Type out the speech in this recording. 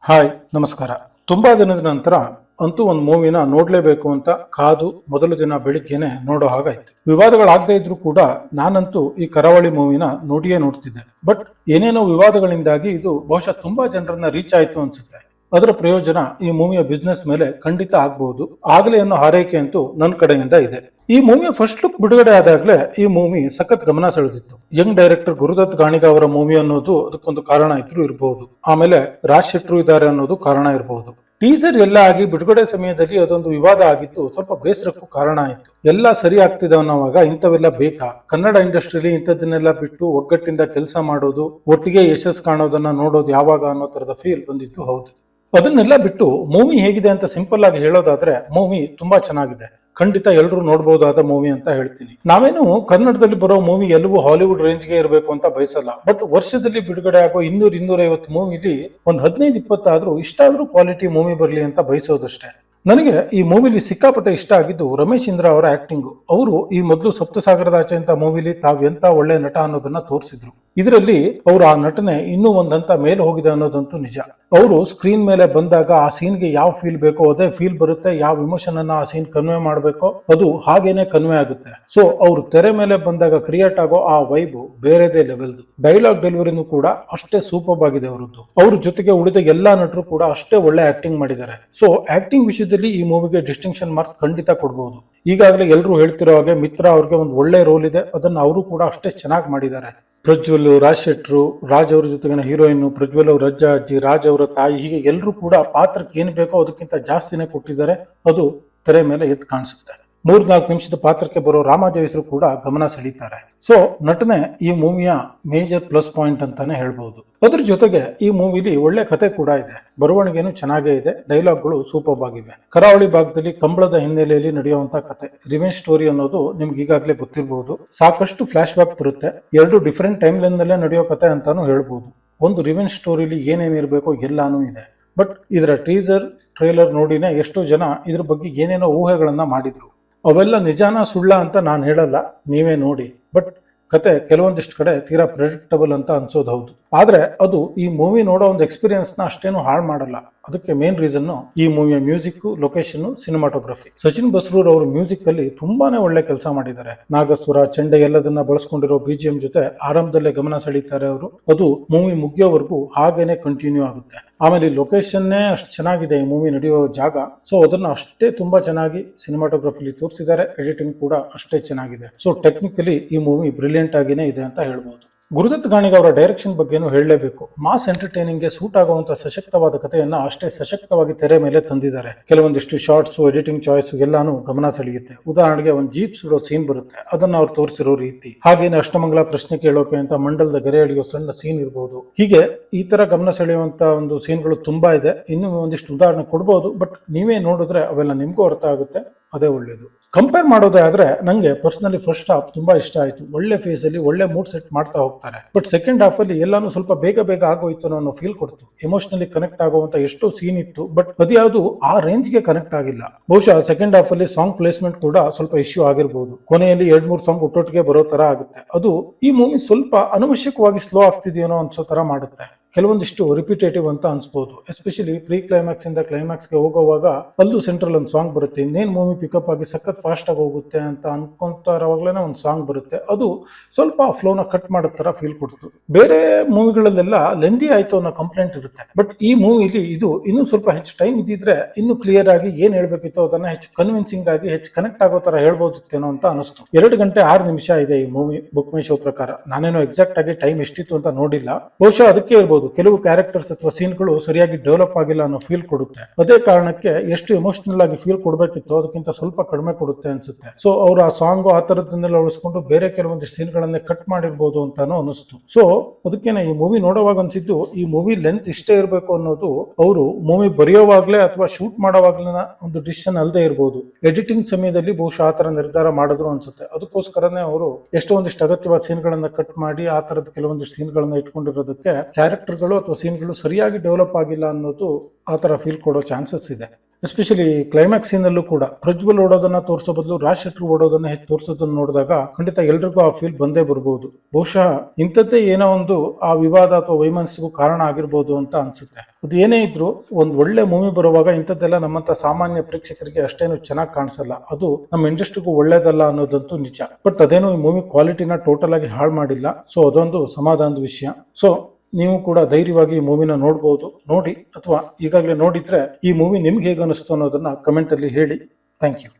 Hi ನಮಸ್ಕಾರ. ತುಂಬಾ ದಿನದ ನಂತರ ಅಂತೂ ಒಂದು ಮೂವಿನ ನೋಡ್ಲೇಬೇಕು ಅಂತ ಕಾದು ಮೊದಲ ದಿನ ಬೆಳಿಗ್ಗೆನೆ ನೋಡೋ ಹಾಗಾಯ್ತು. ವಿವಾದಗಳಾಗದೇ ಇದ್ರೂ ಕೂಡ ನಾನಂತೂ ಈ ಕರಾವಳಿ ಮೂವಿನ ನೋಡಿಯೇ ನೋಡ್ತಿದ್ದೆ. ಬಟ್ ಏನೇನೋ ವಿವಾದಗಳಿಂದಾಗಿ ಇದು ಬಹುಶಃ ತುಂಬಾ ಜನರನ್ನ ರೀಚ್ ಆಯ್ತು ಅನ್ಸುತ್ತೆ. ಅದರ ಪ್ರಯೋಜನ ಈ ಮೂವಿಯ ಬಿಸ್ನೆಸ್ ಮೇಲೆ ಖಂಡಿತ ಆಗ್ಬಹುದು, ಆಗಲೇ ಅನ್ನೋ ಹಾರೈಕೆ ಅಂತೂ ನನ್ನ ಕಡೆಯಿಂದ ಇದೆ. ಈ ಮೂವಿಯ ಫಸ್ಟ್ ಲುಕ್ ಬಿಡುಗಡೆ ಆದಾಗಲೇ ಈ ಮೂವಿ ಸಖತ್ ಗಮನ ಸೆಳೆದಿತ್ತು. ಯಂಗ್ ಡೈರೆಕ್ಟರ್ ಗುರುದತ್ ಗಾಣಿಗ ಅವರ ಮೂವಿ ಅನ್ನೋದು ಅದಕ್ಕೊಂದು ಕಾರಣ ಇದ್ರೂ ಇರಬಹುದು. ಆಮೇಲೆ ರಾಜ್ ಶೆಟ್ರು ಇದ್ದಾರೆ ಅನ್ನೋದು ಕಾರಣ ಇರಬಹುದು. ಟೀಸರ್ ಎಲ್ಲ ಆಗಿ ಬಿಡುಗಡೆ ಸಮಯದಲ್ಲಿ ಅದೊಂದು ವಿವಾದ ಆಗಿತ್ತು, ಸ್ವಲ್ಪ ಬೇಸರಕ್ಕೂ ಕಾರಣ ಆಯಿತು. ಎಲ್ಲ ಸರಿ ಆಗ್ತಿದೆ ಅನ್ನೋವಾಗ ಇಂಥವೆಲ್ಲ ಬೇಕಾ? ಕನ್ನಡ ಇಂಡಸ್ಟ್ರಿಯಲ್ಲಿ ಇಂಥದ್ದನ್ನೆಲ್ಲ ಬಿಟ್ಟು ಒಗ್ಗಟ್ಟಿಂದ ಕೆಲಸ ಮಾಡೋದು, ಒಟ್ಟಿಗೆ ಯಶಸ್ಸು ಕಾಣೋದನ್ನ ನೋಡೋದು ಯಾವಾಗ ಅನ್ನೋ ತರದ ಫೀಲ್ ಬಂದಿತ್ತು. ಹೌದು, ಅದನ್ನೆಲ್ಲ ಬಿಟ್ಟು ಮೂವಿ ಹೇಗಿದೆ ಅಂತ ಸಿಂಪಲ್ ಆಗಿ ಹೇಳೋದಾದ್ರೆ ಮೂವಿ ತುಂಬಾ ಚೆನ್ನಾಗಿದೆ. ಖಂಡಿತ ಎಲ್ಲರೂ ನೋಡಬಹುದಾದ ಮೂವಿ ಅಂತ ಹೇಳ್ತೀನಿ. ನಾವೇನು ಕನ್ನಡದಲ್ಲಿ ಬರೋ ಮೂವಿ ಎಲ್ಲವೂ ಹಾಲಿವುಡ್ ರೇಂಜ್ಗೆ ಇರಬೇಕು ಅಂತ ಬಯಸಲ್ಲ. ಬಟ್ ವರ್ಷದಲ್ಲಿ ಬಿಡುಗಡೆ ಆಗೋ 200-250 ಮೂವಿಲಿ ಒಂದು 15-20 ಆದ್ರೂ ಇಷ್ಟ ಆದ್ರೂ ಕ್ವಾಲಿಟಿ ಮೂವಿ ಬರಲಿ ಅಂತ ಬಯಸೋದಷ್ಟೇ. ನನಗೆ ಈ ಮೂವಿಲಿ ಸಿಕ್ಕಾಪಟ್ಟೆ ಇಷ್ಟ ಆಗಿದ್ದು ರಮೇಶ್ ಇಂದ್ರ ಅವರ ಆಕ್ಟಿಂಗ್. ಅವರು ಈ ಮೊದಲು ಸಪ್ತಸಾಗರದಾಚೆ ಅಂತ ಮೂವಿಲಿ ತಾವೆಂತ ಒಳ್ಳೆ ನಟ ಅನ್ನೋದನ್ನ ತೋರಿಸಿದ್ರು. ಇದರಲ್ಲಿ ಅವರು ಆ ನಟನೆ ಇನ್ನೂ ಒಂದಂತ ಮೇಲೆ ಹೋಗಿದೆ ಅನ್ನೋದಂತೂ ನಿಜ. ಅವರು ಸ್ಕ್ರೀನ್ ಮೇಲೆ ಬಂದಾಗ ಆ ಸೀನ್ಗೆ ಯಾವ ಫೀಲ್ ಬೇಕೋ ಅದೇ ಫೀಲ್ ಬರುತ್ತೆ. ಯಾವ ಇಮೋಷನ್ ಅನ್ನ ಆ ಸೀನ್ ಕನ್ವೆ ಮಾಡಬೇಕೋ ಅದು ಹಾಗೇನೆ ಕನ್ವೆ ಆಗುತ್ತೆ. ಸೊ ಅವರು ತೆರೆ ಮೇಲೆ ಬಂದಾಗ ಕ್ರಿಯೇಟ್ ಆಗೋ ಆ ವೈಬ್ ಬೇರೆದೇ ಲೆವೆಲ್ದು. ಡೈಲಾಗ್ ಡೆಲಿವರಿನೂ ಕೂಡ ಅಷ್ಟೇ ಸೂಪರ್ ಆಗಿದೆ ಅವರದ್ದು. ಅವ್ರ ಜೊತೆಗೆ ಉಳಿದ ಎಲ್ಲಾ ನಟರು ಕೂಡ ಅಷ್ಟೇ ಒಳ್ಳೆ ಆಕ್ಟಿಂಗ್ ಮಾಡಿದ್ದಾರೆ. ಸೊ ಆಕ್ಟಿಂಗ್ ವಿಷಯದಲ್ಲಿ ಈ ಮೂವಿಗೆ ಡಿಸ್ಟಿಂಕ್ಷನ್ ಮಾರ್ಕ್ ಖಂಡಿತ ಕೊಡಬಹುದು. ಈಗಾಗಲೇ ಎಲ್ಲರೂ ಹೇಳ್ತಿರೋ ಹಾಗೆ ಮಿತ್ರ ಅವ್ರಿಗೆ ಒಂದು ಒಳ್ಳೆ ರೋಲ್ ಇದೆ, ಅದನ್ನ ಅವರು ಕೂಡ ಅಷ್ಟೇ ಚೆನ್ನಾಗಿ ಮಾಡಿದ್ದಾರೆ. ಪ್ರಜ್ವಲ್, ರಾಜ್ ಶೆಟ್ರು, ರಾಜ್ ಅವ್ರ ಜೊತೆಗಿನ ಹೀರೋಯಿನ್, ಪ್ರಜ್ವಲ್ ಅವ್ರ ಅಜ್ಜ ಅಜ್ಜಿ, ರಾಜ್ ಅವರ ತಾಯಿ, ಹೀಗೆ ಎಲ್ಲರೂ ಕೂಡ ಪಾತ್ರಕ್ಕೆ ಏನ್ ಬೇಕೋ ಅದಕ್ಕಿಂತ ಜಾಸ್ತಿನೇ ಕೊಟ್ಟಿದ್ದಾರೆ. ಅದು ತೆರೆ ಮೇಲೆ ಎದ್ದು ಕಾಣಿಸುತ್ತೆ. 3-4 ನಿಮಿಷದ ಪಾತ್ರಕ್ಕೆ ಬರೋ ರಾಮಾಜ ಹೆಸರು ಕೂಡ ಗಮನ ಸೆಳೀತಾರೆ. ಸೊ ನಟನೆ ಈ ಮೂವಿಯ ಮೇಜರ್ ಪ್ಲಸ್ ಪಾಯಿಂಟ್ ಅಂತಾನೆ ಹೇಳ್ಬಹುದು. ಅದ್ರ ಜೊತೆಗೆ ಈ ಮೂವಿಲಿ ಒಳ್ಳೆ ಕತೆ ಕೂಡ ಇದೆ. ಬರವಣಿಗೆನೂ ಚೆನ್ನಾಗೇ ಇದೆ. ಡೈಲಾಗ್ಗಳು ಸೂಪರ್ ಆಗಿವೆ. ಕರಾವಳಿ ಭಾಗದಲ್ಲಿ ಕಂಬಳದ ಹಿನ್ನೆಲೆಯಲ್ಲಿ ನಡೆಯುವಂತ ಕತೆ, ರಿವೆಂಜ್ ಸ್ಟೋರಿ ಅನ್ನೋದು ನಿಮ್ಗೆ ಈಗಾಗಲೇ ಗೊತ್ತಿರಬಹುದು. ಸಾಕಷ್ಟು ಫ್ಲಾಶ್ ಬ್ಯಾಕ್ ಬರುತ್ತೆ. 2 ಡಿಫರೆಂಟ್ ಟೈಮ್ ಲೈನ್ ನಲ್ಲೇ ನಡೆಯೋ ಕತೆ ಅಂತಾನು ಹೇಳ್ಬಹುದು. ಒಂದು ರಿವೆಂಜ್ ಸ್ಟೋರಿಲಿ ಏನೇನಿರಬೇಕೋ ಎಲ್ಲಾನು ಇದೆ. ಬಟ್ ಇದರ ಟೀಸರ್ ಟ್ರೇಲರ್ ನೋಡಿನೇ ಎಷ್ಟೋ ಜನ ಇದ್ರ ಬಗ್ಗೆ ಏನೇನೋ ಊಹೆಗಳನ್ನ ಮಾಡಿದ್ರು. ಅವೆಲ್ಲ ನಿಜಾನ ಸುಳ್ಳ ಅಂತ ನಾನು ಹೇಳಲ್ಲ, ನೀವೇ ನೋಡಿ. ಬಟ್ ಕತೆ ಕೆಲವೊಂದಿಷ್ಟು ಕಡೆ ತೀರಾ ಪ್ರೆಡಿಕ್ಟಬಲ್ ಅಂತ ಅನ್ಸೋದು ಹೌದು. ಆದ್ರೆ ಅದು ಈ ಮೂವಿ ನೋಡೋ ಒಂದು ಎಕ್ಸ್ಪೀರಿಯನ್ಸ್ ನ ಅಷ್ಟೇನು ಹಾಳು ಮಾಡಲ್ಲ. ಅದಕ್ಕೆ ಮೇನ್ ರೀಸನ್ ಈ ಮೂವಿಯ music, location, cinematography. Sachin Basrur ಅವರು ಮ್ಯೂಸಿಕ್ ಅಲ್ಲಿ ತುಂಬಾನೇ ಒಳ್ಳೆ ಕೆಲಸ ಮಾಡಿದ್ದಾರೆ. ನಾಗಸ್ವರ, ಚೆಂಡೆ ಎಲ್ಲದನ್ನ ಬಳಸ್ಕೊಂಡಿರೋ BGM ಜೊತೆ ಆರಂಭದಲ್ಲೇ ಗಮನ ಸೆಳೀತಾರೆ ಅವರು. ಅದು ಮೂವಿ ಮುಗಿಯೋವರೆಗೂ ಹಾಗೇನೆ ಕಂಟಿನ್ಯೂ ಆಗುತ್ತೆ. ಆಮೇಲೆ ಈ ಲೊಕೇಶನ್ನೇ ಅಷ್ಟು ಚೆನ್ನಾಗಿದೆ ಈ ಮೂವಿ ನಡೆಯೋ ಜಾಗ. ಸೊ ಅದನ್ನ ಅಷ್ಟೇ ತುಂಬಾ ಚೆನ್ನಾಗಿ ಸಿನಿಮಾಟೋಗ್ರಫಿಲಿ ತೋರಿಸಿದ್ದಾರೆ. ಎಡಿಟಿಂಗ್ ಕೂಡ ಅಷ್ಟೇ ಚೆನ್ನಾಗಿದೆ. ಸೊ ಟೆಕ್ನಿಕಲಿ ಈ ಮೂವಿ ಬ್ರಿಲಿಯಂಟ್ ಆಗಿನೇ ಇದೆ ಅಂತ ಹೇಳ್ಬೋದು. ಗುರುದತ್ ಗಾಣಿಗ ಅವರ ಡೈರೆಕ್ಷನ್ ಬಗ್ಗೆನೂ ಹೇಳಲೇಬೇಕು. ಮಾಸ್ ಎಂಟರ್ಟೈನಿಂಗ್ ಗೆ ಸೂಟ್ ಆಗುವಂತ ಸಶಕ್ತವಾದ ಕಥೆಯನ್ನ ಅಷ್ಟೇ ಸಶಕ್ತವಾಗಿ ತೆರೆ ಮೇಲೆ ತಂದಿದ್ದಾರೆ. ಕೆಲವೊಂದಿಷ್ಟು ಶಾರ್ಟ್ಸ್, ಎಡಿಟಿಂಗ್ ಚಾಯ್ಸ್ ಎಲ್ಲಾನು ಗಮನ ಸೆಳೆಯುತ್ತೆ. ಉದಾಹರಣೆಗೆ ಒಂದು ಜೀಪ್ ಸುಡೋ ಸೀನ್ ಬರುತ್ತೆ, ಅದನ್ನ ಅವ್ರು ತೋರಿಸಿರೋ ರೀತಿ. ಹಾಗೇನೆ ಅಷ್ಟಮಂಗಲ ಪ್ರಶ್ನೆ ಕೇಳೋಕೆ ಅಂತ ಮಂಡಲದ ಗೆರೆ ಎಳೆಯೋ ಸಣ್ಣ ಸೀನ್ ಇರಬಹುದು. ಹೀಗೆ ಈ ತರ ಗಮನ ಸೆಳೆಯುವಂತ ಒಂದು ಸೀನ್ಗಳು ತುಂಬಾ ಇದೆ. ಇನ್ನು ಒಂದಿಷ್ಟು ಉದಾಹರಣೆ ಕೊಡಬಹುದು. ಬಟ್ ನೀವೇ ನೋಡಿದ್ರೆ ಅವೆಲ್ಲ ನಿಮ್ಗೂ ಅರ್ಥ ಆಗುತ್ತೆ. ಅದೇ ಒಳ್ಳೇದು. ಕಂಪೇರ್ ಮಾಡೋದೇ ಆದ್ರೆ ನಂಗೆ ಪರ್ಸನಲಿ ಫಸ್ಟ್ ಹಾಫ್ ತುಂಬಾ ಇಷ್ಟ ಆಯ್ತು. ಒಳ್ಳೆ ಫೇಸ್ ಅಲ್ಲಿ ಒಳ್ಳೆ ಮೂಡ್ ಸೆಟ್ ಮಾಡ್ತಾ ಹೋಗ್ತಾರೆ. ಬಟ್ ಸೆಕೆಂಡ್ ಹಾಫ್ ಅಲ್ಲಿ ಎಲ್ಲಾನು ಸ್ವಲ್ಪ ಬೇಗ ಆಗೋಯ್ತು ಅನ್ನೋ ಫೀಲ್ ಕೊಡ್ತು. ಎಮೋಷನಲಿ ಕನೆಕ್ಟ್ ಆಗುವಂತ ಎಷ್ಟೋ ಸೀನ್ ಇತ್ತು. ಬಟ್ ಅದ್ಯಾವುದು ಆ ರೇಂಜ್ ಗೆ ಕನೆಕ್ಟ್ ಆಗಿಲ್ಲ. ಬಹುಶಃ ಸೆಕೆಂಡ್ ಹಾಫ್ ಅಲ್ಲಿ ಸಾಂಗ್ ಪ್ಲೇಸ್ಮೆಂಟ್ ಕೂಡ ಸ್ವಲ್ಪ ಇಶ್ಯೂ ಆಗಿರಬಹುದು. ಕೊನೆಯಲ್ಲಿ 2-3 ಸಾಂಗ್ ಒಟ್ಟೊಟ್ಟಿಗೆ ಬರೋ ತರ ಆಗುತ್ತೆ. ಅದು ಈ ಮೂವಿ ಸ್ವಲ್ಪ ಅನವಶ್ಯಕವಾಗಿ ಸ್ಲೋ ಆಗ್ತಿದೆಯೋ ಅನ್ಸೋ ತರ ಮಾಡುತ್ತೆ. ಕೆಲವೊಂದಿಷ್ಟು ರಿಪಿಟೇಟಿವ್ ಅಂತ ಅನ್ಸ್ಬೋದು. ಎಸ್ಪೆಷಲಿ ಪ್ರೀ ಕ್ಲೈಮ್ಯಾಕ್ಸ್ ಇಂದ ಕ್ಲೈಮ್ಯಾಕ್ಸ್ ಗೆ ಹೋಗುವಾಗ ಅಲ್ಲೂ ಸೆಂಟ್ರಲ್ ಒಂದು ಸಾಂಗ್ ಬರುತ್ತೆ. ಇನ್ನೇನ್ ಮೂವಿ ಪಿಕಪ್ ಆಗಿ ಸಖತ್ ಫಾಸ್ಟ್ ಆಗಿ ಹೋಗುತ್ತೆ ಅಂತ ಅನ್ಕೊಂತಾರವಾಗ್ಲೇನೆ ಒಂದು ಸಾಂಗ್ ಬರುತ್ತೆ. ಅದು ಸ್ವಲ್ಪ ಫ್ಲೋನ ಕಟ್ ಮಾಡೋ ತರ ಫೀಲ್ ಕೊಡ್ತು. ಬೇರೆ ಮೂವಿಗಳಲ್ಲೆಲ್ಲ ಲೆಂದಿ ಆಯ್ತು ಅನ್ನೋ ಕಂಪ್ಲೇಂಟ್ ಇರುತ್ತೆ. ಬಟ್ ಈ ಮೂವಿಲಿ ಇದು ಇನ್ನೂ ಸ್ವಲ್ಪ ಹೆಚ್ಚು ಟೈಮ್ ಇದ್ದಿದ್ರೆ ಇನ್ನೂ ಕ್ಲಿಯರ್ ಆಗಿ ಏನ್ ಹೇಳ್ಬೇಕಿತ್ತು ಅದನ್ನ ಹೆಚ್ಚು ಕನ್ವಿನ್ಸಿಂಗ್ ಆಗಿ ಹೆಚ್ಚು ಕನೆಕ್ಟ್ ಆಗೋ ತರ ಹೇಳ್ಬೋದಿತ್ತೇನೋ ಅಂತ ಅನಿಸ್ತು. 2 ಗಂಟೆ 6 ನಿಮಿಷ ಇದೆ ಈ ಮೂವಿ ಬುಕ್ ಮೈ ಶೋ ಪ್ರಕಾರ. ನಾನೇನೋ ಎಕ್ಸಾಕ್ಟ್ ಆಗಿ ಟೈಮ್ ಎಷ್ಟಿತ್ತು ಅಂತ ನೋಡಿಲ್ಲ. ಬಹುಶಃ ಅದಕ್ಕೆ ಇರ್ಬೋದು, ಕೆಲವು ಕ್ಯಾರೆಕ್ಟರ್ಸ್ ಅಥವಾ ಸೀನ್ಗಳು ಸರಿಯಾಗಿ ಡೆವಲಪ್ ಆಗಿಲ್ಲ ಅನ್ನೋ ಫೀಲ್ ಕೊಡುತ್ತೆ. ಅದೇ ಕಾರಣಕ್ಕೆ ಎಷ್ಟು ಎಮೋಷನಲ್ ಆಗಿ ಫೀಲ್ ಕೊಡಬೇಕಿತ್ತು ಅದಕ್ಕಿಂತ ಸ್ವಲ್ಪ ಕಡಿಮೆ ಕೊಡುತ್ತೆ ಅನ್ಸುತ್ತೆ. ಸೊ ಅವರು ಆ ಸಾಂಗ್ ಆ ತರದನ್ನೆಲ್ಲ ಉಳಿಸ್ಕೊಂಡು ಬೇರೆ ಕೆಲವೊಂದಿಷ್ಟು ಸೀನ್ಗಳನ್ನೇ ಕಟ್ ಮಾಡಿರ್ಬೋದು ಅಂತಾನು ಅನಿಸ್ತು. ಸೊ ಅದಕ್ಕೇನೆ ಈ ಮೂವಿ ನೋಡುವಾಗ ಅನ್ಸಿದ್ದು ಈ ಮೂವಿ ಲೆಂತ್ ಇಷ್ಟೇ ಇರಬೇಕು ಅನ್ನೋದು ಅವರು ಮೂವಿ ಬರೆಯೋವಾಗ್ಲೇ ಅಥವಾ ಶೂಟ್ ಮಾಡೋವಾಗ್ಲೇ ಒಂದು ಡಿಸಿಷನ್ ಅಲ್ಲದೆ ಇರಬಹುದು. ಎಡಿಟಿಂಗ್ ಸಮಯದಲ್ಲಿ ಬಹುಶಃ ಆ ತರ ನಿರ್ಧಾರ ಮಾಡಿದ್ರು ಅನ್ಸುತ್ತೆ. ಅದಕ್ಕೋಸ್ಕರನೇ ಅವರು ಎಷ್ಟೋ ಒಂದಿಷ್ಟು ಅಗತ್ಯವಾದ ಸೀನ್ಗಳನ್ನ ಕಟ್ ಮಾಡಿ ಆ ತರದ ಕೆಲವೊಂದಿಷ್ಟು ಸೀನ್ಗಳನ್ನ ಇಟ್ಕೊಂಡಿರೋದಕ್ಕೆ ಕ್ಯಾರೆಕ್ಟರ್ಗಳು ಅಥವಾ ಸೀನ್ಗಳು ಸರಿಯಾಗಿ ಡೆವಲಪ್ ಆಗಿಲ್ಲ ಅನ್ನೋದು ಆ ತರ ಫೀಲ್ ಕೊಡೋ ಚಾನ್ಸಸ್ ಇದೆ. ಎಸ್ಪೆಷಲಿ ಕ್ಲೈಮ್ಯಾಕ್ಸ್ ಸೀನಲ್ಲೂ ಕೂಡ ಪ್ರಜ್ವಲ್ ಓಡೋದನ್ನ ತೋರಿಸೋ ಬದಲು ರಾಜ್ ಶೆಟ್ರು ಓಡೋದನ್ನ ಹೆಚ್ಚು ತೋರಿಸೋದನ್ನ ನೋಡಿದಾಗ ಖಂಡಿತ ಎಲ್ರಿಗೂ ಆ ಫೀಲ್ ಬಂದೇ ಬರ್ಬೋದು. ಬಹುಶಃ ಇಂಥದ್ದೇ ಏನೋ ಒಂದು ಆ ವಿವಾದ ಅಥವಾ ವೈಮನಸ್ಸಿಗೂ ಕಾರಣ ಆಗಿರ್ಬೋದು ಅಂತ ಅನ್ಸುತ್ತೆ. ಅದು ಏನೇ ಇದ್ರು ಒಂದ್ ಒಳ್ಳೆ ಮೂವಿ ಬರುವಾಗ ಇಂಥದ್ದೆಲ್ಲ ನಮ್ಮಂತ ಸಾಮಾನ್ಯ ಪ್ರೇಕ್ಷಕರಿಗೆ ಅಷ್ಟೇನು ಚೆನ್ನಾಗಿ ಕಾಣಿಸಲ್ಲ. ಅದು ನಮ್ಮ ಇಂಡಸ್ಟ್ರಿಗೂ ಒಳ್ಳೇದಲ್ಲ ಅನ್ನೋದಂತೂ ನಿಜ. ಬಟ್ ಅದೇನು ಈ ಮೂವಿ ಕ್ವಾಲಿಟಿನ ಟೋಟಲ್ ಆಗಿ ಹಾಳು ಮಾಡಿಲ್ಲ. ಸೊ ಅದೊಂದು ಸಮಾಧಾನದ ವಿಷಯ. ಸೊ ನೀವು ಕೂಡ ಧೈರ್ಯವಾಗಿ ಈ ಮೂವಿನ ನೋಡ್ಬೋದು. ನೋಡಿ ಅಥವಾ ಈಗಾಗಲೇ ನೋಡಿದ್ರೆ ಈ ಮೂವಿ ನಿಮ್ಗೆ ಹೇಗೆ ಅನಿಸ್ತು ಅನ್ನೋದನ್ನ ಕಮೆಂಟ್ ಅಲ್ಲಿ ಹೇಳಿ. Thank you.